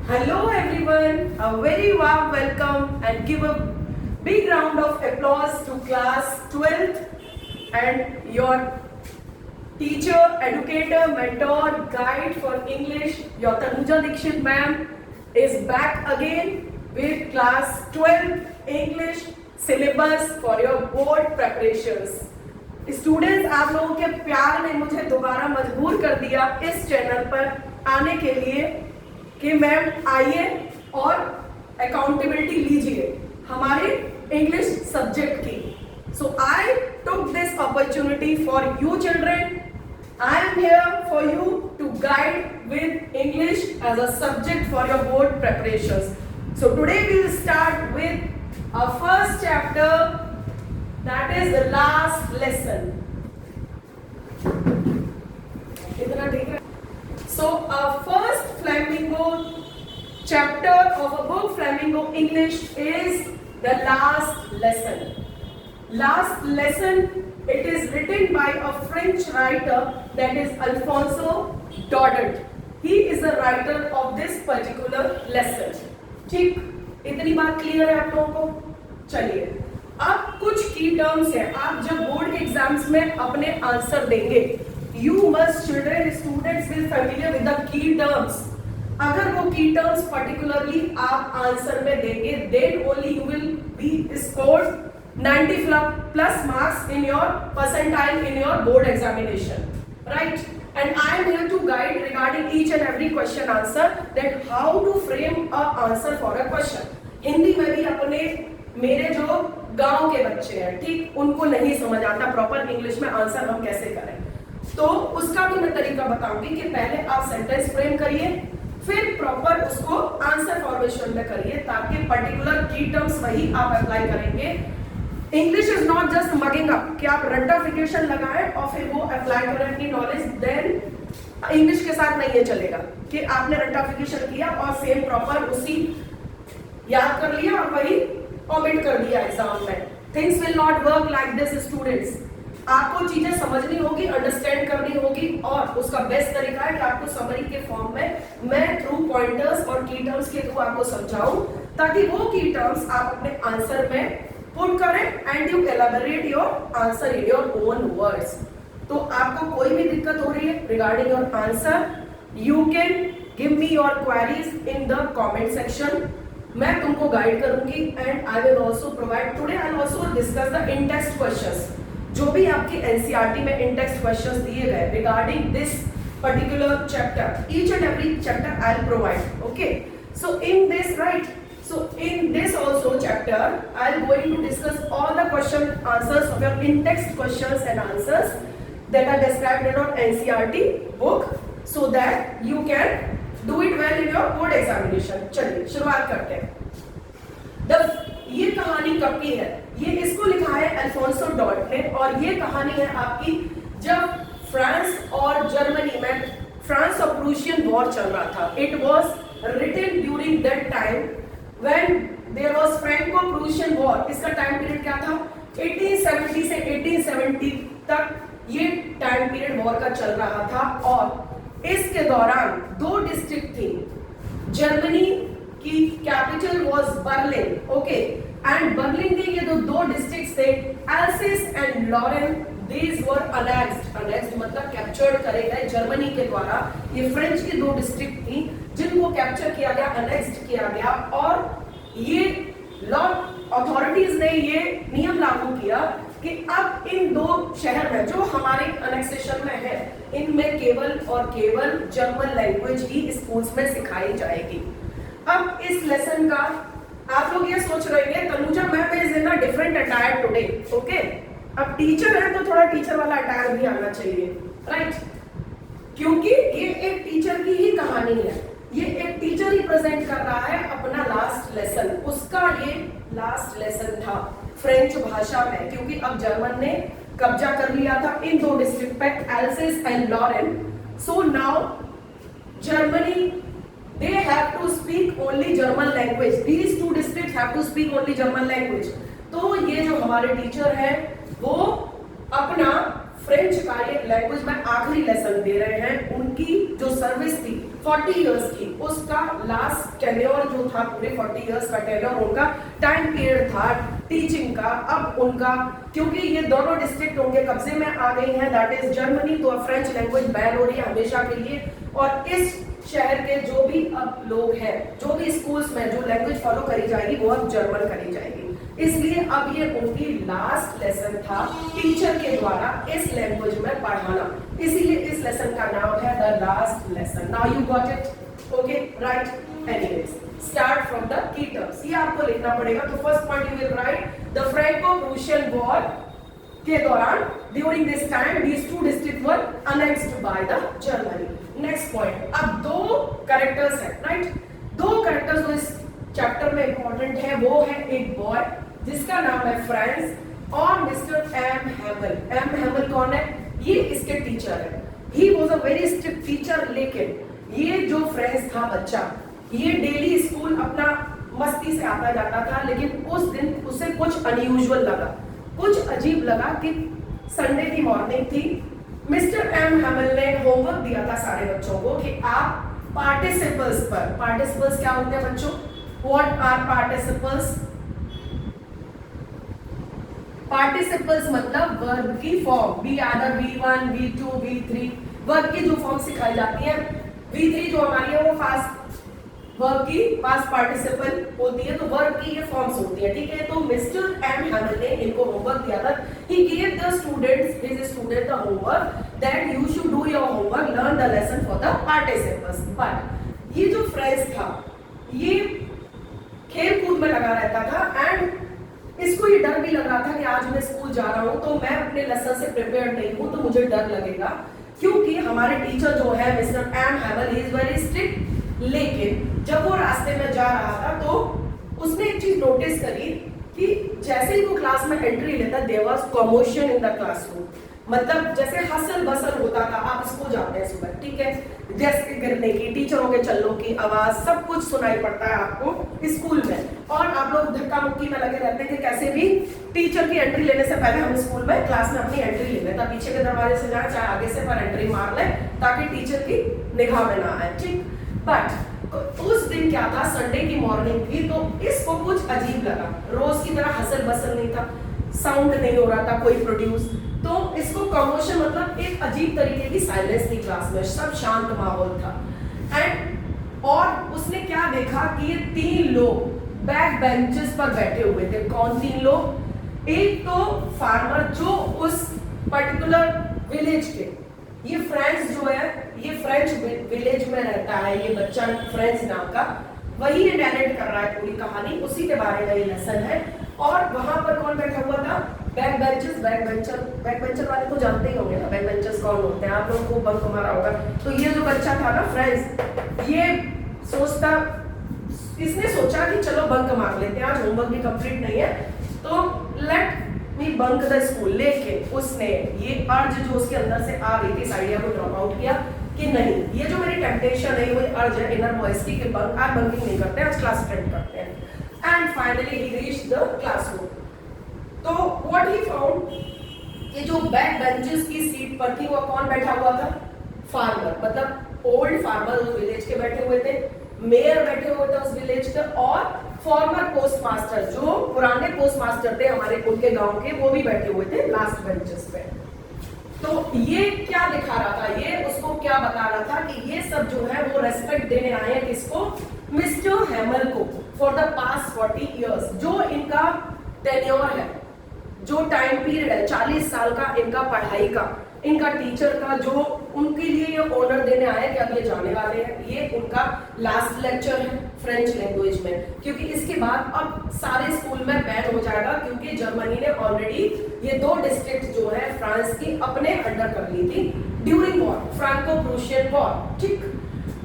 Hello everyone, a very warm welcome and give a big round of applause to class 12th and your teacher, educator, mentor, guide for English, your Tanuja Dikshit ma'am is back again with class 12 English syllabus for your board preparations. Students, आप लोगों के प्यार ने मुझे दोबारा मजबूर कर दिया इस चैनल पर आने के लिए कि मैम आइए और अकाउंटेबिलिटी लीजिए हमारे इंग्लिश सब्जेक्ट की. So I took this opportunity for you children. I am here for you to guide with English as a subject for your board preparations. So today we will start with a first chapter, that is the last lesson. So our first Flamingo chapter of a book, Flamingo English, is the last lesson. Last lesson, it is written by a French writer, that is Alphonse Daudet. He is the writer of this particular lesson. ठीक, इतनी बात clear है आप लोगों को? चलिए, अब कुछ की टर्म्स हैं. आप जब बोर्ड के एग्जाम्स में अपने आंसर देंगे, you must children students will familiar with the key terms. अगर वो की टर्म्स पर्टिकुलरली आप आंसर में देंगे, then only you will be scored 90 plus marks in your percentile in your board examination, right? And I am here to guide regarding each and every question answer, that how to frame a answer for a question. Hindi में भी अपने मेरे जो गांव के बच्चे हैं, ठीक, उनको नहीं समझ आता प्रॉपर इंग्लिश में आंसर हम कैसे करें, तो उसका भी मैं तरीका बताऊंगी कि पहले आप सेंटेंस फ्रेम करिए, फिर प्रॉपर उसको आंसर फॉर्मेशन में करिए, ताकि पर्टिकुलर की टर्म्स वही आप अप्लाई करेंगे. English is not just mugging up कि आप रट्टाफिकेशन लगाएं और फिर वो अप्लाई करें अपनी नॉलेज. देन इंग्लिश के साथ नहीं ये चलेगा कि आपने रट्टाफिकेशन किया और सेम प्रॉपर उसी याद कर लिया और वही कमेंट कर दिया एग्जाम में. Things will not work like this students. आपको चीजें समझनी होगी, अंडरस्टैंड करनी होगी, और उसका बेस्ट तरीका है कि आपको समरी के फॉर्म में मैं थ्रू पॉइंटर्स और की टर्म्स के थ्रू आपको समझाऊं, ताकि वो की टर्म्स आप अपने आंसर में पुट करें and you elaborate your answer in your own words. तो आपको कोई भी दिक्कत हो रही है regarding your answer, you can give me your queries in the comment section. मैं तुमको गाइड करूंगी and I will also provide today I also discuss the in text questions. जो भी आपकी एनसीईआरटी में इन टेक्स्ट क्वेश्चंस दिए गए regarding this particular chapter, each and every chapter I will provide. Okay, so in this right, so in this also chapter I am going to discuss all the question answers of your in text questions and answers that are described in your NCERT book, so that you can do it well in your board examination. चलिए शुरुआत करते हैं. ये कहानी कब की है? ये इसको लिखा है अल्फोंसो डॉट ने, और ये कहानी है आपकी जब फ्रांस और जर्मनी में फ्रांस और प्रूशियन वॉर चल रहा था. It was written during that time when there was Franco-Prussian war. इसका टाइम पीरियड क्या था? 1870 से 1870 तक ये टाइम पीरियड वॉर का चल रहा था, और इसके दौरान दो डिस्ट्रिक्ट थी. जर्मनी की capital was Berlin, okay, and Berlin के ये दो डिस्ट्रिक्ट थे, Alsace and Lorraine. These were annexed. Annexed मतलब कैप्चर्ड करे गए जर्मनी के द्वारा. ये फ्रेंच की दो डिस्ट्रिक्ट थी जिनको कैप्चर किया गया, अनेक्स्ड किया गया, और ये लॉ अथॉरिटीज ने ये नियम लागू किया कि अब इन दो शहर में जो हमारे अनेक्सेशन में है, इनमें केवल और केवल जर्मन लैंग्वेज ही स्कूल्स में सिखाई जाएगी. अब इस लेसन का आप लोग ये सोच रहे हैं, Tanuja ma'am is in a different attire today. Okay, अब टीचर है तो थोड़ा टीचर वाला अटायर भी आना चाहिए, राइट? क्योंकि ये एक टीचर की ही कहानी है. ये एक टीचर ही प्रेजेंट कर रहा है अपना लास्ट लेसन. उसका ये लास्ट लेसन था फ्रेंच भाषा में, क्योंकि अब जर्मन ने कब्जा कर लिया था इन दो डिस्ट्रिक्ट पे, Alsace and Lorraine. So now Germany they have to speak only German language. These two districts have to speak only German language. तो ये जो हमारे टीचर हैं वो अपना फ्रेंच का ये लैंग्वेज में आखिरी लेसन दे रहे हैं. उनकी जो सर्विस थी 40 इयर्स की, उसका लास्ट टेन्योर जो था, पूरे 40 इयर्स का टेन्योर उनका टाइम पीरियड था टीचिंग का। अब उनका, क्योंकि ये दोनों डिस्ट्रिक्ट उनके कब्जे में आ गई हैं, दैट इज जर्मनी, तो फ्रेंच लैंग्वेज बैन हो रही है हमेशा के लिए। और इस शहर के जो भी अब लोग हैं, जो भी स्कूल्स में जो लैंग्वेज फॉलो करी जाएगी वो अब जर्मन करी जाएगी, इसलिए अब ये उनकी लास्ट लेसन था टीचर के द्वारा इस लैंग्वेज में पढ़ाना, इसीलिए इस लेसन का नाम है the last lesson. Now you got it, okay, right. Anyways, start from the key terms, ये आपको लिखना पड़ेगा। तो first point you will write the Franco-Prussian war के दौरान, during this time these two district were annexed by the Germany. Next point, अब दो characters हैं, राइट, दो कैरेक्टर्स जो इस चैप्टर में इंपॉर्टेंट है, वो है एक बॉय जिसका नाम है फ्रांस और Mister M Hamel. M Hamel कौन है? ये इसके टीचर है। He was a very strict teacher, लेकिन ये जो फ्रांस था बच्चा, ये डेली स्कूल अपना मस्ती से आता जाता था, लेकिन उस दिन उसे कुछ अनयूजुअल लगा, कुछ अजीब लगा कि संडे की मॉर्निंग थी, मिस्टर एम हैमल ने होमवर्क दिया था सारे बच्चों को कि आप पार्टिसिपल्स पर, पार्टिसिपल्स क्या होते हैं बच्चों? What are participles? पार्टिसिपल्स मतलब वर्ब की फॉर्म, बी आदर V1, V2, V3, वर्ब की जो फॉर्म सिखाई जाती है। V3 जो हमारी है वो फास्ट वर्ब की पास्ट पार्टिसिपल होती है, तो वर्ब की ये फॉर्म्स होती है, ठीक है। तो मिस्टर एम हैमल ने इनको होमवर्क दिया था। He give the students, his student the homework that you should do your homework, learn the lesson for the participles. But ये जो फ्रेंड्स था, ये खेल कूद में लगा रहता था एंड इसको ये डर भी लग रहा था कि आज मैं स्कूल जा रहा हूँ तो मैं अपने लेसन से प्रिपेयर नहीं हूँ, तो मुझे डर लगेगा, क्योंकि हमारे टीचर जो है Mister M Hamel, he is very strict. लेकिन जब वो रास्ते में जा रहा था तो उसने एक चीज नोटिस करी कि जैसे ही वो क्लास में एंट्री लेता, there was commotion in the classroom, मतलब जैसे हसल बसल होता था। आप स्कूल जाते हैं सुबह, ठीक है, जैसे गिरने की, टीचरों के चलने की आवाज, सब कुछ सुनाई पड़ता है आपको स्कूल में, और आप लोग धक्का मुक्की में लगे रहते हैं कि कैसे भी टीचर की एंट्री लेने से पहले हम स्कूल में क्लास में अपनी एंट्री ले लें, पीछे के दरवाजे से जाए चाहे आगे से, पर एंट्री मार लें ताकि टीचर की निगाह में ना आए, ठीक। बट उस दिन क्या था, संडे की मॉर्निंग थी, तो इसको कुछ अजीब लगा। रोज की तरह हसल बसल नहीं था, साउंड नहीं हो रहा था कोई प्रोड्यूस, तो इसको कमोशन मतलब एक अजीब तरीके की साइलेंस थी क्लास में, सब शांत माहौल था। एंड और उसने क्या देखा कि ये तीन लोग बैक बेंचेस पर बैठे हुए थे। कौन तीन लोग? एक तो फार्मर जो उस पर्टिकुलर विलेज के, ये फ्रेंच जो है, ये फ्रेंच विलेज में रहता है, ये बच्चा फ्रेंच नाम का, वही ये नैरेट कर रहा है पूरी कहानी, उसी के बारे में ये लेसन है। और वहां पर कौन बैठा हुआ था? बैक बेंचर्स, बैक बेंचर वाले तो जानते ही होंगे ना बैक बेंचर्स कौन होते हैं, आप लोगों को बंक मारा होगा। तो ये जो बच्चा था ना फ्रेंड्स, ये सोचता, इसने सोचा कि चलो बंक मार लेते हैं, आज होमवर्क भी कंप्लीट नहीं है, तो let me bunk the school. लेकिन उसने ये अर्ज जो उसके अंदर से आ रही थी, इस आइडिया को ड्रॉप आउट किया कि नहीं, ये जो मेरी टेम्पटेशन है, वो अर्ज है इनर वॉइस की कि बंक, आज बंकिंग नहीं करते, आज क्लास अटेंड करते हैं। And finally he reached the classroom. तो व्हाट ही फाउंड, ये जो बैक बेंचेस की सीट पर थी, वो कौन बैठा हुआ था? फार्मर, मतलब ओल्ड फार्मर उस विलेज के बैठे हुए थे, मेयर बैठे हुए थे उस विलेज के, और फॉर्मर पोस्ट मास्टर, जो पुराने पोस्ट मास्टर थे हमारे उनके गांव के, वो भी बैठे हुए थे लास्ट बेंचेस पे। तो ये क्या दिखा रहा था, ये उसको क्या बता रहा था कि ये सब जो है वो रेस्पेक्ट देने आए हैं किसको? मिस्टर हैमल को, फॉर द पास्ट 40 इयर्स, जो इनका टेन्योर है, जो टाइम पीरियड है 40 साल का इनका पढ़ाई का, इनका टीचर का, जो उनके लिए ये ऑनर देने आए कि अब ये जाने वाले हैं, ये उनका लास्ट लेक्चर है फ्रेंच लैंग्वेज में, क्योंकि इसके बाद अब सारे स्कूल में बैन हो जाएगा, क्योंकि जर्मनी ने ऑलरेडी ये दो डिस्ट्रिक्ट जो है फ्रांस की अपने अंडर कर ली थी ड्यूरिंग वॉर, फ्रैंको-प्रूशियन वॉर, ठीक।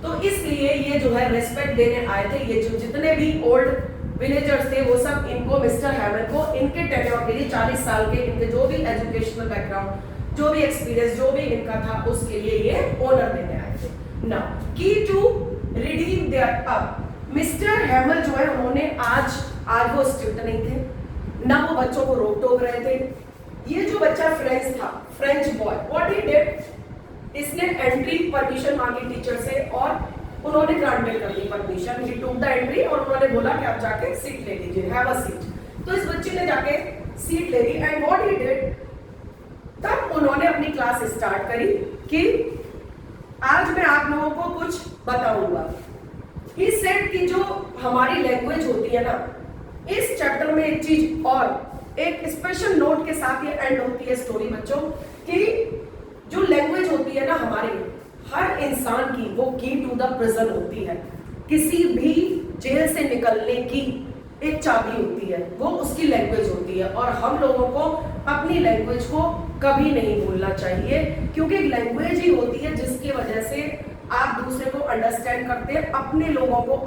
तो इसलिए ये जो है रेस्पेक्ट देने आए थे, ये जो जितने भी ओल्ड विलेजर्स थे वो सब इनको, मिस्टर हैमल को, इनके टेन्योर के लिए 40 साल के, इनके जो भी एजुकेशनल बैकग्राउंड, जो भी एक्सपीरियंस, जो भी इनका था, उसके लिए ये ऑनर देने आए थे। Now key to redeem their up, Mister Hamel जो है उन्होंने आज वो स्ट्रिक्ट नहीं थे, ना वो बच्चों को रोक टोक रहे थे। ये जो बच्चा फ्रेंच था, French boy, what he did, इसने एंट्री परमिशन मांगी टीचर से और उन्होंने ग्रांटेड कर दी permission, he took the entry और उन्होंने बोला कि आप जाके सीट ले लीजिए, हैव अ सीट। तो इस बच्चे ने जाके सीट ले ली एंड व्हाट ही डिड, तब उन्होंने अपनी क्लास स्टार्ट करी कि आज मैं आप लोगों को कुछ बताऊंगा। ही सेड कि जो हमारी लैंग्वेज होती है ना, इस चैप्टर में एक चीज और एक स्पेशल नोट के साथ ये एंड होती है स्टोरी बच्चों, कि जो लैंग्वेज होती है ना हमारी, हर इंसान की वो की टू द प्रिजन होती है। किसी भी जेल से निकलने की एक चाबी होती है, वो उसकी लैंग्वेज होती है। और हम लोगों को अपनी लैंग्वेज को कभी नहीं भूलना चाहिए, क्योंकि लैंग्वेज ही होती है जिसकी वजह से आप दूसरे को अंडरस्टैंड करते हैं। अपने लोगों को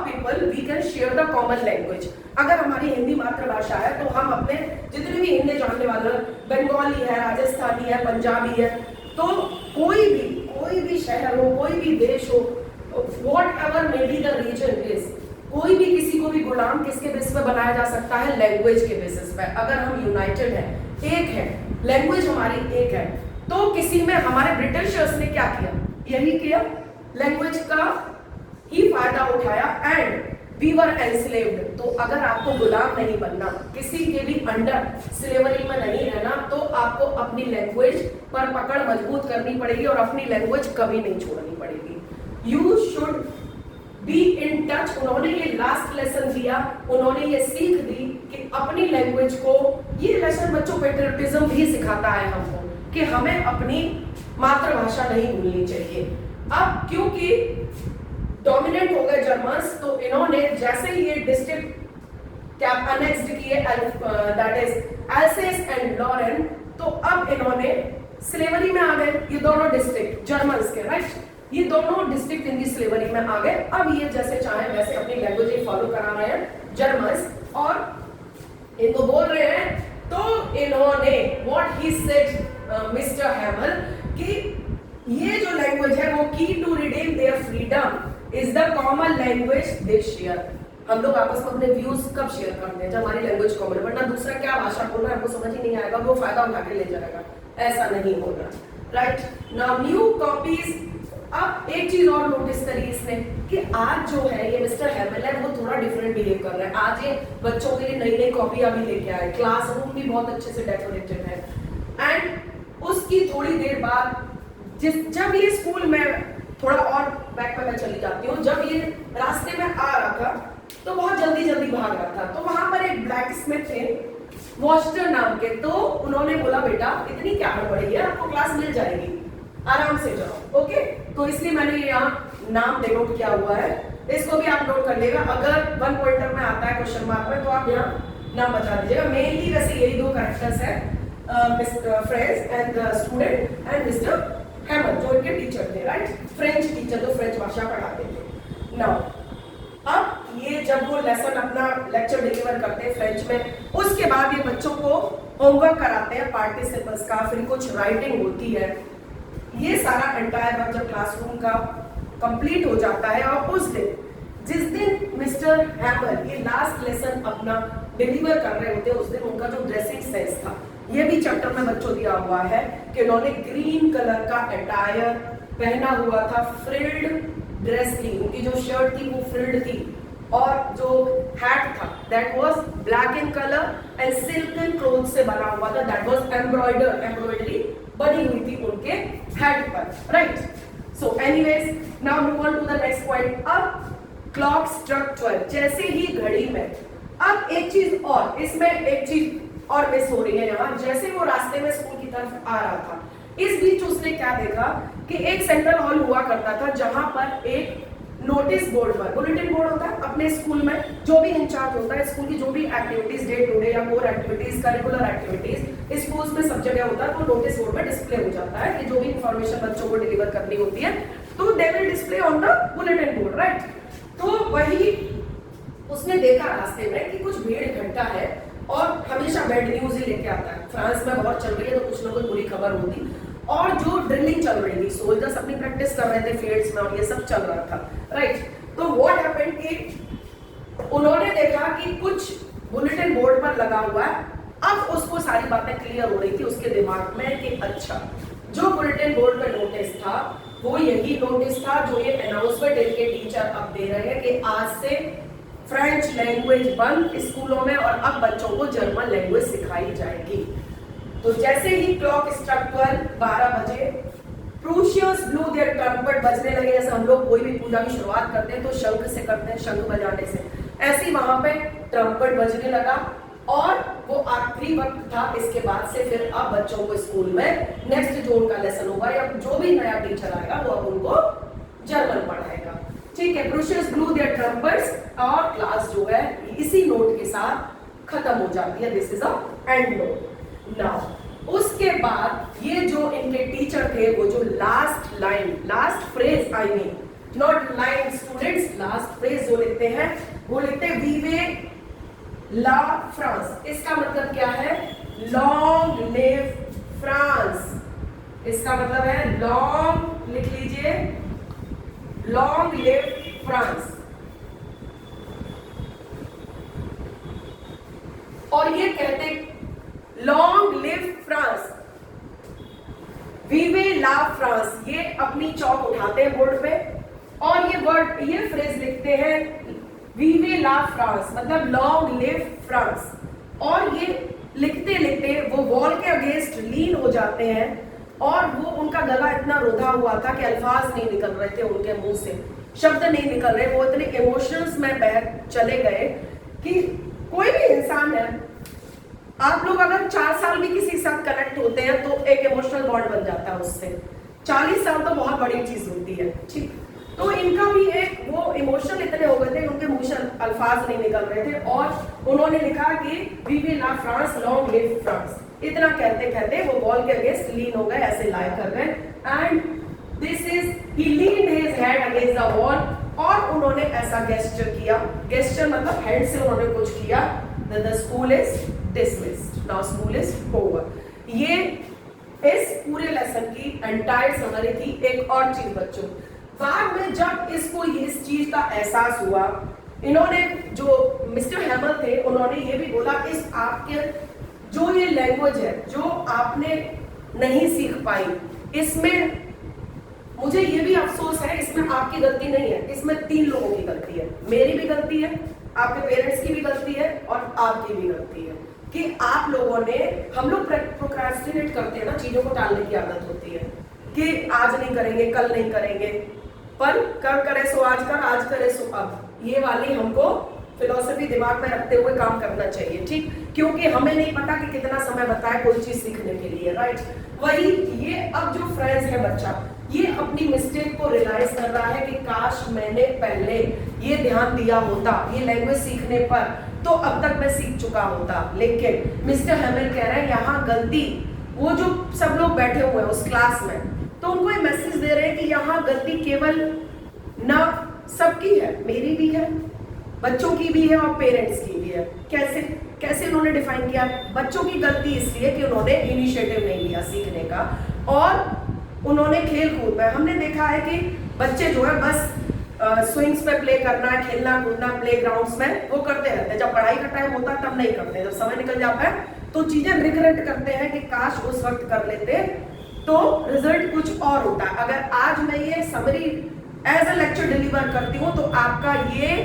people we can share the common language. अगर हमारी हिंदी मातृभाषा है तो हम अपने जितने भी हिंदी जानने वाले, बंगाली है, राजस्थानी है, पंजाबी है, तो कोई भी शहर हो, कोई भी देश हो, whatever may be the region is, कोई भी किसी को भी गुलाम किसके बेसिस पे बनाया जा सकता है? लैंग्वेज के बेसिस पे। अगर हम यूनाइटेड है, एक है, लैंग्वेज हमारी एक है, तो किसी में हमारे ब्रिटिशर्स ने क्या किया? यही किया, लैंग्वेज का ही फायदा उठाया एंड वी वर एनस्लेव्ड। तो अगर आपको गुलाम नहीं बनना, किसी के भी अंडर स्लेवरी में नहीं रहना, तो आपको अपनी लैंग्वेज पर पकड़ मजबूत करनी पड़ेगी और अपनी लैंग्वेज कभी नहीं छोड़नी पड़ेगी। You should be in touch. उन्होंने ये लास्ट लेसन दिया, उन्होंने ये सीख दी कि अपनी लैंग्वेज को, ये लेसन बच्चों पेट्रियटिज्म भी सिखाता है हमको कि हमें अपनी मातृभाषा नहीं भूलनी चाहिए। अब क्योंकि डोमिनेंट हो गए जर्मन्स, तो इन्होंने जैसे ही ये डिस्ट्रिक्ट क्या अनेक्स्ड किए, that is Alsace and Lorraine, तो अब इन्होंने स्लेवरी में आ गए ये दोनों डिस्ट्रिक्ट जर्मन्स के, राइट? ये दोनों डिस्ट्रिक्ट इनकी स्लेवरी में आ गए। अब ये जैसे चाहे वैसे अपनी लैंग्वेज फॉलो करा रहे हैं जर्मन्स, और इनको बोल रहे हैं। तो इन्होंने what he said Mister Hamel कि ये जो लैंग्वेज है वो key to redeem their freedom is the common language they share. हम लोग आपस में अपने व्यूज कब शेयर करते हैं? जब हमारी लैंग्वेज कॉमन, वरना दूसरा क्या भाषा बोल रहा है हमको समझ ही नहीं आएगा, वो फायदा उठा के ले जाएगा। ऐसा नहीं होगा, राइट? Now new copies. अब एक चीज और नोटिस करी इसने कि आज जो है ये मिस्टर हैमल है वो थोड़ा डिफरेंट बिहेव कर रहा है। आज ये बच्चों के लिए नई नई कॉपियां भी लेके आए, क्लासरूम भी बहुत अच्छे से डेकोरेटेड है। एंड उसकी थोड़ी देर बाद जब ये स्कूल में, थोड़ा और बैक पे मैं चली जाती हूँ, जब ये रास्ते में आ रहा था तो बहुत जल्दी जल्दी भाग रहा था। तो वहां पर एक ब्लैक स्मिथ थे वॉस्टर नाम के, तो उन्होंने बोला बेटा इतनी क्या हड़बड़ी है, आपको क्लास मिल जाएगी, आराम से जाओ, ओके? तो इसलिए मैंने यहाँ नाम डिनोट किया हुआ है, इसको भी आप नोट कर लेगा। अगर वन पॉइंटर में आता है क्वेश्चन मार्क में तो आप यहाँ नाम बता दीजिएगा। मेनली वैसे यही दो कैरेक्टर्स है, mister French and student and mister Hamel जो इनके टीचर थे, राइट? फ्रेंच टीचर जो फ्रेंच भाषा पढ़ाते थे। नाउ अब ये जब वो लेसन अपना लेक्चर डिलीवर करते हैं फ्रेंच में, उसके बाद ये बच्चों को होमवर्क कराते हैं पार्टिसिपल्स का, फिर कुछ राइटिंग होती है। ये सारा एंटायर वर्क जब क्लासरूम का कंप्लीट हो जाता है, और उस दिन जिस दिन मिस्टर हैमल ये लास्ट लेसन अपना डिलीवर कर रहे होते हैं, उस दिन उनका जो ड्रेसिंग सेंस था, ये भी चैप्टर में बच्चों दिया हुआ है कि उन्होंने ग्रीन कलर का अटायर पहना हुआ था, फ्रिल्ड ड्रेस थी, उनकी जो शर्ट थी वो फ्रिल्ड थी, और जो हैट था that was black in colour and silken cloth से बना हुआ था, दैट वाज एम्ब्रॉयडरी बनी हुई थी उनके हेड पर, right? So anyways now move on to the next point. अब क्लॉक स्ट्रक 12, जैसे ही घड़ी में, अब एक चीज और, इसमें एक चीज और मिस हो रही है यहाँ। जैसे वो रास्ते में स्कूल की तरफ आ रहा था, इस बीच उसने क्या देखा कि एक सेंट्रल हॉल हुआ करता था जहां पर एक नोटिस बोर्ड पर, बुलेटिन बोर्ड होता है अपने स्कूल में, जो भी इंचार्ज होता है स्कूल की जो भी एक्टिविटीज, डे टू डे या core activities, curricular activities schools में सब जगह होता है, तो नोटिस बोर्ड पर डिस्प्ले हो जाता है कि जो भी इंफॉर्मेशन बच्चों को डिलीवर करनी होती है, तो they will display on the bulletin board, right? तो वही उसने देखा रास्ते में कि कुछ भीड़ इकट्ठा है, और हमेशा बैड न्यूज ही लेके आता है। फ्रांस में वॉर चल रही है तो कुछ ना कुछ बुरी खबर होती, और जो ड्रिलिंग चल रही थी, सोल्जर्स अपनी प्रैक्टिस कर रहे थे फील्ड्स में, और ये सब चल रहा था, राइट? तो व्हाट हैपेंड कि उन्होंने देखा कि कुछ बुलेटिन बोर्ड पर लगा हुआ है। अब उसको सारी बातें क्लियर हो रही थी उसके दिमाग में कि अच्छा, जो बुलेटिन बोर्ड पर नोटिस था वो यही नोटिस था जो ये अनाउंसमेंट इनके टीचर अब दे रहे हैं कि आज से फ्रेंच लैंग्वेज बंद स्कूलों में और अब बच्चों को जर्मन लैंग्वेज सिखाई जाएगी। तो जैसे ही क्लॉक स्ट्रक 12 बजे, प्रूशियस ब्लू देयर ट्रम्पेट बजने लगे। जैसे हम लोग कोई भी पूजा की शुरुआत करते हैं तो शंख से करते हैं, शंख बजाने से, ऐसे ही वहां पे ट्रम्पेट बजने लगा और वो आखिरी वक्त था। इसके बाद से फिर अब बच्चों को स्कूल में नेक्स्ट जो उनका लेसन होगा या जो भी नया टीचर आएगा वो अब उनको जर्मन पढ़ाएगा। ठीक है, प्रूशियस ब्लू देयर ट्रम्पेट्स और क्लास जो है इसी नोट के साथ खत्म हो जाती है। This is a and note. Now उसके बाद ये जो इनके टीचर थे वो जो last line, last phrase, I mean not line students, last phrase जो लिखते हैं वो लिखते हैं वीवे ला फ्रांस। इसका मतलब क्या है? Long live France. इसका मतलब है लॉन्ग, लिख लीजिए, लॉन्ग लिव फ्रांस। और ये कहते लॉन्ग लिव फ्रांस, वीवे ला फ्रांस। ये अपनी चौक उठाते हैं बोर्ड पे और ये वर्ड, ये फ्रेज लिखते हैं वीवे ला फ्रांस, मतलब लॉन्ग लिव फ्रांस। और ये लिखते लिखते वो वॉल के अगेंस्ट लीन हो जाते हैं और वो उनका गला इतना रोधा हुआ था कि अल्फाज नहीं निकल रहे थे उनके मुंह से, शब्द नहीं निकल रहे। वो इतने इमोशंस में बह चले गए कि कोई भी इंसान है, आप लोग अगर 4 साल भी किसी के साथ कनेक्ट होते हैं तो एक इमोशनल बॉन्ड बन जाता है उससे। 40 साल तो बहुत बड़ी चीज होती है। ठीक, तो इनका भी एक वो इमोशनल इतने हो गए थे, उनके मुंह से अल्फाज नहीं निकल रहे थे और उन्होंने लिखा कि we will love France, long live France. इतना कहते कहते वो वॉल के अगेंस्ट लीन हो गए, ऐसे लाई कर गए and this is he leaned his head against the wall. और उन्होंने ऐसा गेस्चर किया, गेस्चर मतलब हेड से उन्होंने कुछ किया, the school is dismissed, now school is over. ये इस पूरे लेसन की एंटायर समरी थी। एक और चीज बच्चों, बाद में जब इसको इस चीज का एहसास हुआ, इन्होंने जो मिस्टर हेमल थे उन्होंने ये भी बोला, इस आपके जो ये लैंग्वेज है जो आपने नहीं सीख पाई, इसमें मुझे ये भी अफसोस है, इसमें आपकी गलती नहीं है, इसमें 3 लोगों की गलती है। मेरी भी गलती है, आपके पेरेंट्स की भी गलती है और आपकी भी गलती है कि आप लोगों ने, हम लोग प्रोक्रास्टिनेट करते हैं ना, चीजों को टालने की आदत होती है कि आज नहीं करेंगे, कल नहीं करेंगे, पर कल करे सो आज कर, आज करे सो अब। ये वाली हमको फिलॉसफी दिमाग में रखते हुए काम करना चाहिए। ठीक, क्योंकि हमें नहीं पता कि कितना समय बताए कोई चीज सीखने के लिए, राइट। वही ये अब जो फ्रेंड्स है बच्चा, ये अपनी मिस्टेक को रियलाइज कर रहा है कि काश मैंने पहले ये ध्यान दिया होता ये लैंग्वेज सीखने पर, तो अब तक मैं सीख चुका होता। लेकिन मिस्टर हेमल कह रहे हैं यहाँ गलती, वो जो सब लोग बैठे हुए हैं उस क्लास में, तो उनको ये मैसेज दे रहे हैं कि यहाँ गलती केवल ना सबकी है, मेरी भी है, बच्चों की भी है और पेरेंट्स की भी है। कैसे कैसे उन्होंने डिफाइन किया? बच्चों की गलती इसलिए कि उन्होंने इनिशिएटिव नहीं लिया सीखने का और उन्होंने खेल कूद में, हमने देखा है कि बच्चे जो है बस स्विंग्स पे प्ले करना है, खेलना कूदना प्ले ग्राउंड्स में वो करते रहते हैं। जब पढ़ाई का टाइम होता है तब नहीं करते, जब समय निकल जाता है तो चीजें रिग्रेट करते हैं कि काश उस वक्त कर लेते तो रिजल्ट कुछ और होता। अगर आज मैं ये summary as a lecture deliver करती हूँ तो आपका ये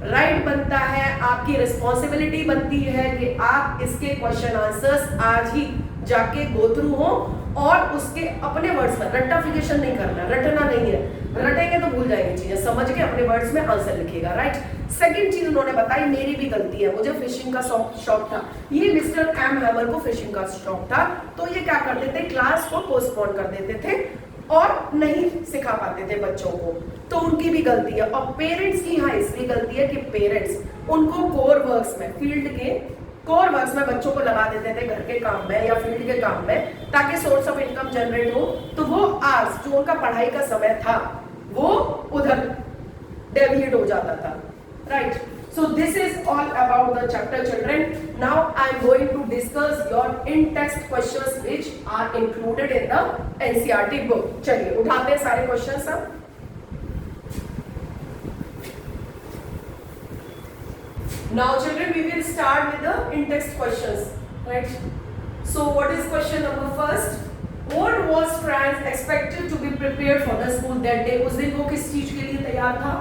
राइट बनता है, आपकी रिस्पॉन्सिबिलिटी बनती है कि आप इसके क्वेश्चन आंसर्स आज ही जाके गो थ्रू हो और उसके अपने वर्ड्स में, रट्टाफिकेशन नहीं करना, रटना नहीं है, रटेंगे तो भूल जाएंगे चीजें, समझ के अपने वर्ड्स में आंसर लिखिएगा, राइट। सेकंड चीज उन्होंने बताई, मेरी भी गलती है, मुझे फिशिंग का शौक था। ये मिस्टर एम हैमर को फिशिंग का शौक था, तो ये क्या करते थे, क्लास को पोस्टपोन कर देते थे और नहीं सिखा पाते थे बच्चों को, तो उनकी भी गलती है। और पेरेंट्स की यहाँ इसलिए गलती है कि पेरेंट्स उनको कोर वर्क्स में, फील्ड के कोर वर्क्स में बच्चों को लगा देते थे घर के काम में या फील्ड के काम में, ताकि सोर्स ऑफ इनकम जनरेट हो। तो वो आज जो उनका पढ़ाई का समय था वो उधर डेविएट हो जाता था, right. So this is all about the chapter, children. Now I am going to discuss your in-text questions which are included in the NCERT book. चलिए उठाते हैं सारे क्वेश्चंस अब। Now children, we will start with the in-text questions, right? So what is question number first? What was Franz expected to be prepared for the school that day? उस दिन वो किस चीज के लिए तैयार था?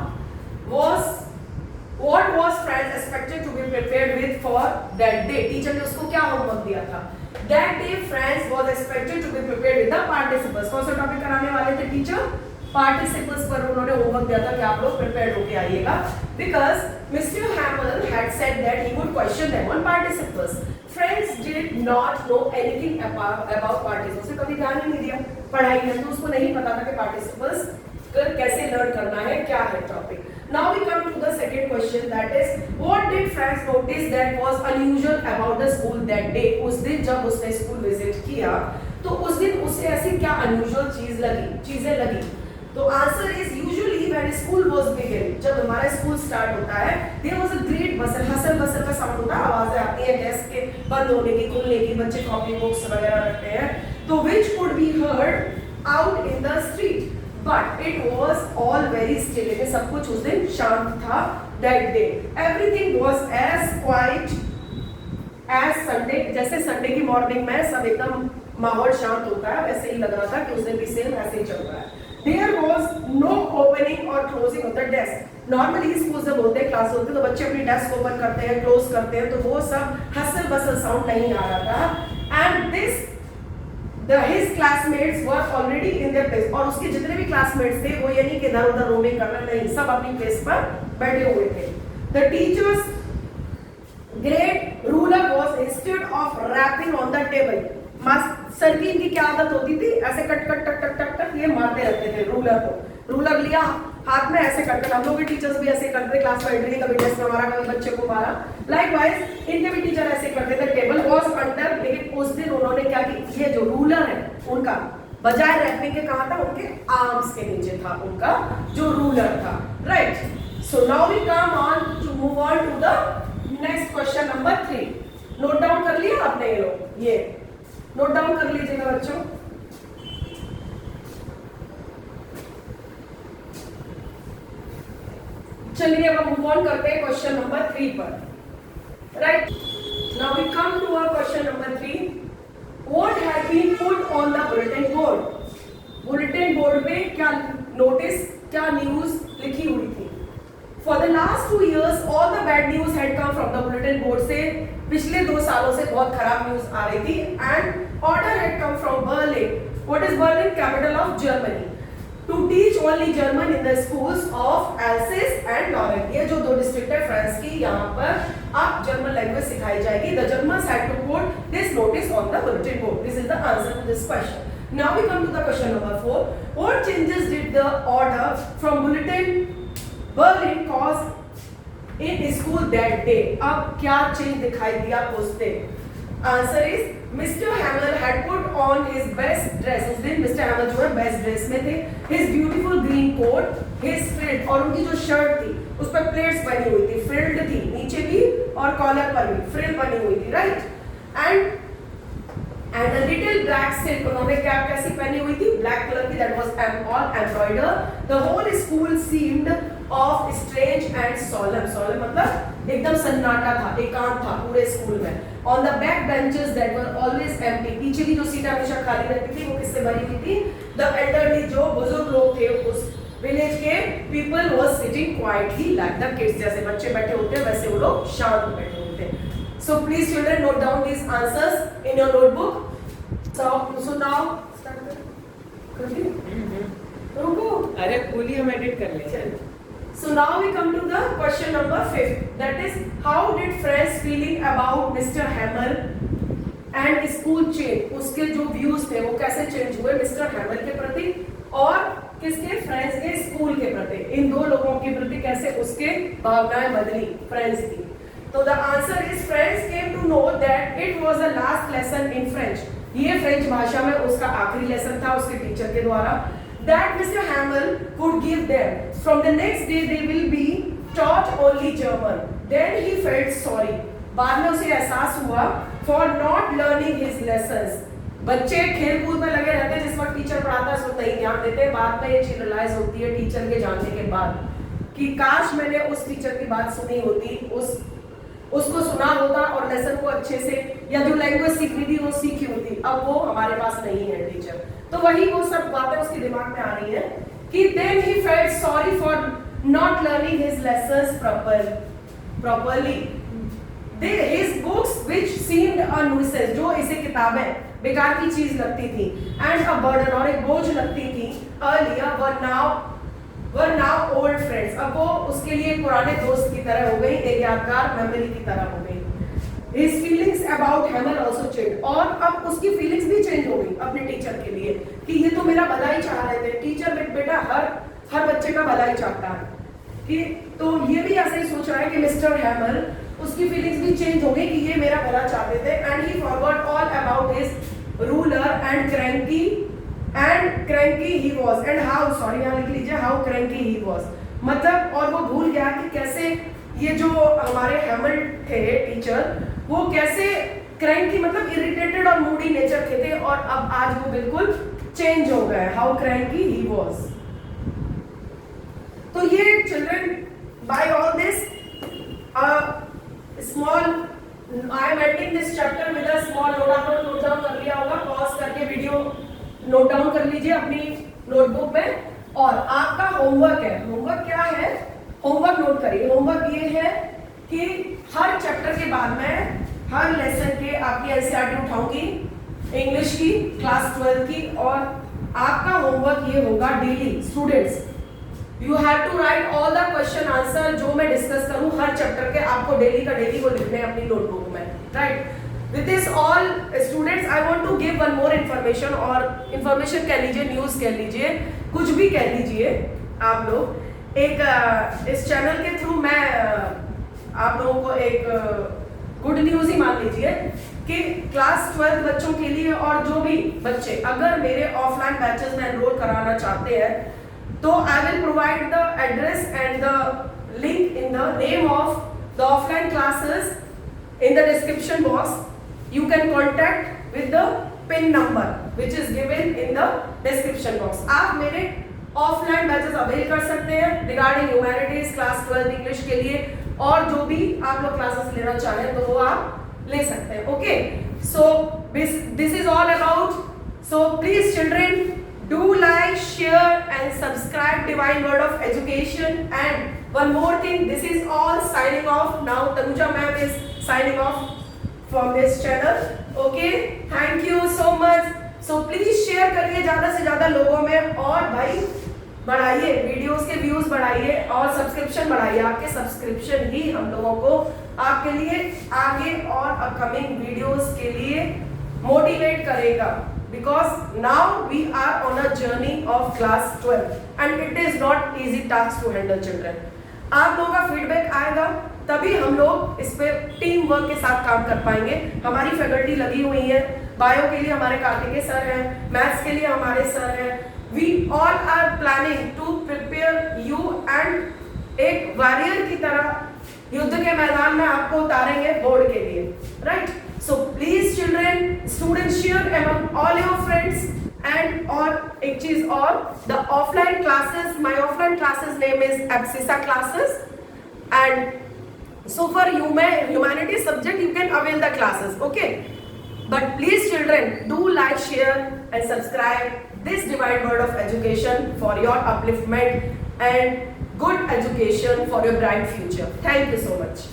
What was Franz expected to be prepared with for that day? Teacher ने उसको क्या होमवर्क दिया था? That day Franz was expected to be prepared with the participles. कौन सा टॉपिक कराने वाले थे टीचर? Participles पर उन्होंने होमवर्क दिया था कि आप लोग प्रिपेयर्ड होके आइएगा. Because Mr. Hamel had said that he would question them on participles. Franz did not know anything about participles. उसे कभी ध्यान ही नहीं दिया पढ़ाई में, तो उसको नहीं पता था कि participles कैसे लर्न करना है, क्या है topic. Now we come to the second question, that is what did Franz notice that was unusual about the school that day? उस दिन जब उसने स्कूल विजिट किया तो उस दिन उसे ऐसी क्या अनयूजुअल चीजें लगी. तो answer is usually when school was begin, जब हमारा स्कूल स्टार्ट होता है, there was a great hustle bustle का साउंड होता है, आवाजें आती हैं डेस्क के बंद होने की, खुलने की, बच्चे कॉपी बुक्स वगैरह रखते हैं, तो which could be heard out in the street, but it was all very still. लेकिन सब कुछ उस दिन शांत था. That day everything was as quiet as Sunday. जैसे संडे की मॉर्निंग में सब एकदम माहौल शांत होता है, वैसे ही लग रहा था कि उस दिन भी सेम ऐसे ही चल रहा है. There was no opening or closing of the desk. Normally school जब होते हैं, क्लास होते हैं, तो बच्चे अपनी डेस्क ओपन करते हैं, क्लोज करते हैं, तो वो सब हसल बसल साउंड नहीं आ रहा था. And his classmates were already in their place. और उसके जितने भी classmates थे, वो ये नहीं कि इधर उधर रोमिंग कर रहे, नहीं, सब अपनी प्लेस पर बैठे हुए थे. The teacher's great ruler was instead of rapping on the table. Sir की इनकी क्या आदत होती थी, ऐसे कट कट टक टक टक टक ये मारते रहते थे रूलर को. रूलर लिया हाथ में, ऐसे कट कट, हम लोग के टीचर्स भी ऐसे करते, क्लास में एंट्री कभी डेस्क में मारा, कभी बच्चे को मारा. लाइकवाइज इनके भी टीचर ऐसे करते थे. Table was under. लेकिन उस दिन उन्होंने क्या की, ये जो रूलर है उनका बजाय रैपिंग के कहा था, उनके आर्म्स के नीचे था उनका जो रूलर था. Right. So now we come on to move on to the next question number 3. Note down कर लिया आपने? ये लोग ये नोट डाउन कर लीजिएगा बच्चों. चलिए अब मूव ऑन करते हैं क्वेश्चन नंबर 3 पर. Right. Now we come to our question number 3. What had been put on the bulletin board? Bulletin board पे क्या नोटिस, क्या न्यूज लिखी हुई थी? For the last 2 years, all the bad news had come from the bulletin board. से पिछले 2 सालों से बहुत खराब न्यूज आ रही थी. And order had come from Berlin. What is Berlin? Capital of Germany. To teach only German in the schools of Alsace and Lorraine. ये जो 2 डिस्ट्रिक्ट है फ्रांस की, यहाँ पर आप जर्मन लैंग्वेज सिखाई जाएगी. The Germans had to put this notice on the bulletin board. This is the answer to this question. Now we come to the question number 4. What changes did the order from bulletin Berlin caused in school that day? अब क्या change दिखाई दिया उस दिन? Answer is mister हैमल had put on his best dress. उस दिन mister Hamel जो है बेस्ट ड्रेस में थे. His beautiful green coat, his frill, और उनकी जो शर्ट थी उस पर प्लेट्स बनी हुई थी, फ्रिल्ड थी, नीचे भी और कॉलर पर भी फ्रिल बनी हुई थी. Right. And a little black silk, उन्होंने कैप कैसी पहनी हुई थी? ब्लैक कलर की. that was all embroidered. The whole school seemed of strange and solemn. solemn मतलब एकदम सन्नाटा था, एकांत था पूरे स्कूल में. On the back benches that were always empty. पीछे की जो सीट हमेशा खाली रहती थी वो किससे भरी हुई थी? The elderly, जो बुजुर्ग लोग थे उस विलेज के, people was sitting quietly like the kids. जैसे बच्चे बैठे होते हैं वैसे वो लोग शांत बैठे हुए थे. So please children note down these answers in your notebook. So now start कर दिया? रुको. अरे पूरी हम एडिट कर ले. So now we come to the question number 5. That is, how did Franz feeling about Mr. Hamel and school change? उसके जो views थे वो कैसे change हुए मिस्टर हैमल के प्रति और किसके? फ्रेंड्स के स्कूल के प्रति. इन 2 लोगों के प्रति कैसे उसके भावनाएं बदली फ्रेंड्स की. तो the answer is Franz came to know that it was the last lesson in French. ये फ्रेंच भाषा में उसका आखिरी लेसन था उसके टीचर के द्वारा. That Mr. Hamel could give them. From the next day they will be taught only German. Then he felt sorry. बाद में उसे एहसास हुआ for not learning his lessons. बच्चे खेल कूद में लगे रहते हैं, जिस वक्त टीचर पढ़ाता है उस वक्त नहीं ध्यान देते. बाद में ये चीज रियलाइज होती है टीचर के जानने के बाद कि काश मैंने उस टीचर की बात सुनी होती, उस उसको सुना होता और लेसन को अच्छे से, या जो लैंग्वेज सीखनी थी वो सीखी होती, अब वो हमारे पास नहीं है टीचर। तो वही वो सब बातें उसके दिमाग में आ रही है कि then he felt sorry for not learning his lessons properly. His books which seemed a nuisance, जो इसे किताबें बेकार की चीज लगती थी, and a burden और एक बोझ लगती थी, earlier were now old friends, अब वो उसके लिए पुराने दोस्त की तरह हो गई, एक यादगार मेमोरी की तरह हो गई। His feelings about Hamel also changed, और अब उसकी फीलिंग्स भी चेंज हो गई अपने टीचर के लिए कि ये तो मेरा भला ही चाह रहे थे। टीचर बेटा हर बच्चे का भला ही चाहता है कि, तो ये भी ऐसे ही सोच रहा है कि मिस्टर हैमल, उसकी फीलिंग्स भी चेंज हो गई कि ये मेरा भला चाहते थे। And he forgot all about his ruler and cranky he was, and how, sorry यहाँ लिख लीजिए, हाउ क्रैंकी ही वाज, मतलब और वो भूल गया कि कैसे ये जो हमारे हैमल थे टीचर, वो कैसे क्रैंकी मतलब इरिटेटेड और मूडी नेचर के थे, और अब आज वो बिल्कुल चेंज हो गए, हाउ क्रैंकी ही वाज। तो ये children, by all this small, I am ending this chapter with a small note down कर लिया होगा, पॉज करके वीडियो नोट डाउन कर लीजिए अपनी नोटबुक में। और आपका होमवर्क है, होमवर्क क्या है, होमवर्क नोट करिए। होमवर्क ये है कि हर चैप्टर के बाद में हर लेसन के आपकी एनसीईआरटी उठाऊंगी, इंग्लिश की क्लास 12 की, और आपका होमवर्क ये होगा daily students, you have to write all the question answer जो मैं डिस्कस करूं हर चैप्टर के, आपको डेली का डेली वो लिखने हैं अपनी नोटबुक में, right. With this all students I want to give one more information, और इन्फॉर्मेशन कह लीजिए, न्यूज़ कह लीजिए, कुछ भी कह लीजिए आप लोग। एक इस चैनल के थ्रू मैं आप लोगों को एक गुड न्यूज़ ही मान लीजिए कि क्लास 12 बच्चों के लिए, और जो भी बच्चे अगर मेरे ऑफलाइन बैचेस में एनरोल कराना चाहते हैं, तो I will provide the address and the link in the name of the offline classes in the description box. You can contact with the pin number which is given in the description box. आप मेरे offline batches avail कर सकते हैं regarding humanities class 12 English के लिए, और जो भी आप लोग क्लासेस लेना चाहें तो वो आप ले सकते हैं। Okay, so this is all about, so please children do like, share and subscribe Divine Word of Education. And one more thing, this is all signing off now. Tanuja ma'am is signing off from this channel. Okay, thank you so much. So please share करिए ज़्यादा से ज़्यादा लोगों में, और भाई बढ़ाइए videos के व्यूज बढ़ाइए और सब्सक्रिप्शन बढ़ाइए। आपके सब्सक्रिप्शन ही हम लोगों को आपके लिए आगे और अपकमिंग वीडियोस के लिए मोटिवेट करेगा, because now we are on a journey of class 12 and it is not easy task to handle children. आप लोगों का फीडबैक आएगा तभी हम लोग इस पे टीम वर्क के साथ काम कर पाएंगे। हमारी फैकल्टी लगी हुई है, बायो के लिए हमारे कार्तिकेय सर हैं, मैथ्स के लिए हमारे सर हैं। We all are planning to prepare you and एक वॉरियर की तरह युद्ध के मैदान में आपको उतारेंगे बोर्ड के लिए, right. So please children, students share among all your friends, and और एक चीज और, the offline classes, my offline classes name is Abscissa classes, and so for humanities subject you can avail the classes, okay. But please children, do like, share and subscribe this Divine Word of Education for your upliftment and good education for your bright future. Thank you so much.